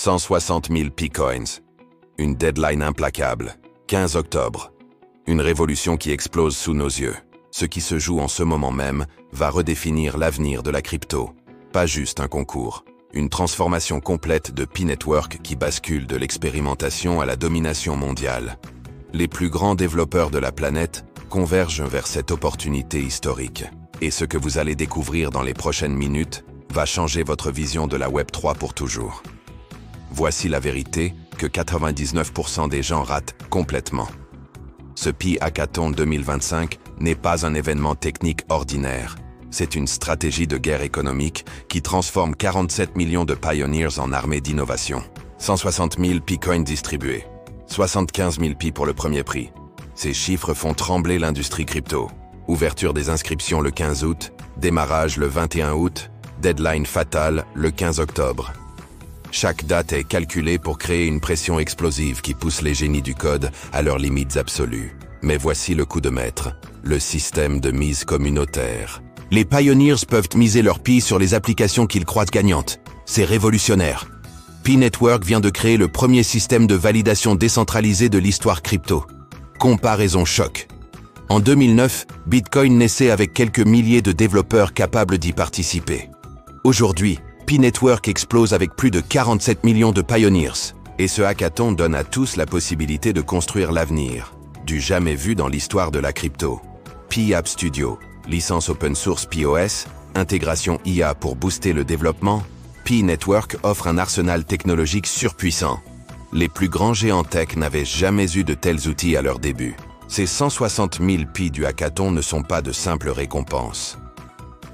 160 000 P-Coins. Une deadline implacable. 15 octobre. Une révolution qui explose sous nos yeux. Ce qui se joue en ce moment même va redéfinir l'avenir de la crypto. Pas juste un concours. Une transformation complète de P-Network qui bascule de l'expérimentation à la domination mondiale. Les plus grands développeurs de la planète convergent vers cette opportunité historique. Et ce que vous allez découvrir dans les prochaines minutes va changer votre vision de la Web3 pour toujours. Voici la vérité que 99% des gens ratent complètement. Ce Pi Hackathon 2025 n'est pas un événement technique ordinaire. C'est une stratégie de guerre économique qui transforme 47 millions de pioneers en armée d'innovation. 160 000 P-Coins distribués. 75 000 Pi pour le premier prix. Ces chiffres font trembler l'industrie crypto. Ouverture des inscriptions le 15 août, démarrage le 21 août, deadline fatale le 15 octobre. Chaque date est calculée pour créer une pression explosive qui pousse les génies du code à leurs limites absolues. Mais voici le coup de maître, le système de mise communautaire. Les pioneers peuvent miser leur Pi sur les applications qu'ils croient gagnantes. C'est révolutionnaire. P-Network vient de créer le premier système de validation décentralisé de l'histoire crypto. Comparaison choc. En 2009, Bitcoin naissait avec quelques milliers de développeurs capables d'y participer. Aujourd'hui, P-Network explose avec plus de 47 millions de pioneers. Et ce hackathon donne à tous la possibilité de construire l'avenir, du jamais vu dans l'histoire de la crypto. Pi App Studio, licence open source POS, intégration IA pour booster le développement, P-Network offre un arsenal technologique surpuissant. Les plus grands géants tech n'avaient jamais eu de tels outils à leur début. Ces 160 000 Pi du hackathon ne sont pas de simples récompenses.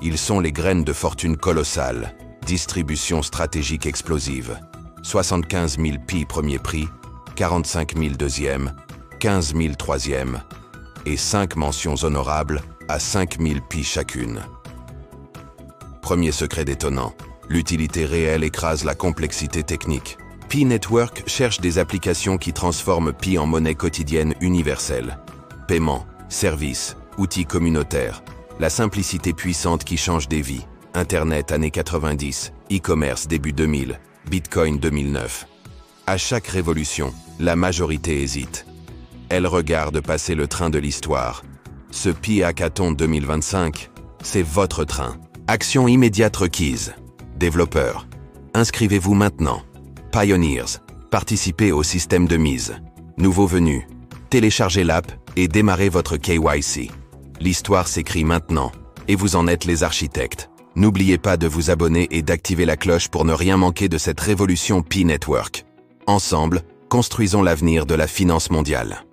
Ils sont les graines de fortune colossales. Distribution stratégique explosive. 75 000 Pi premier prix, 45 000 deuxième, 15 000 troisième et 5 mentions honorables à 5 000 Pi chacune. Premier secret détonnant. L'utilité réelle écrase la complexité technique. P-Network cherche des applications qui transforment Pi en monnaie quotidienne universelle. Paiement, services, outils communautaires. La simplicité puissante qui change des vies. Internet années 90, e-commerce début 2000, Bitcoin 2009. À chaque révolution, la majorité hésite. Elle regarde passer le train de l'histoire. Ce Pi Hackathon 2025, c'est votre train. Action immédiate requise. Développeurs, inscrivez-vous maintenant. Pioneers, participez au système de mise. Nouveaux venus, téléchargez l'app et démarrez votre KYC. L'histoire s'écrit maintenant et vous en êtes les architectes. N'oubliez pas de vous abonner et d'activer la cloche pour ne rien manquer de cette révolution P-Network. Ensemble, construisons l'avenir de la finance mondiale.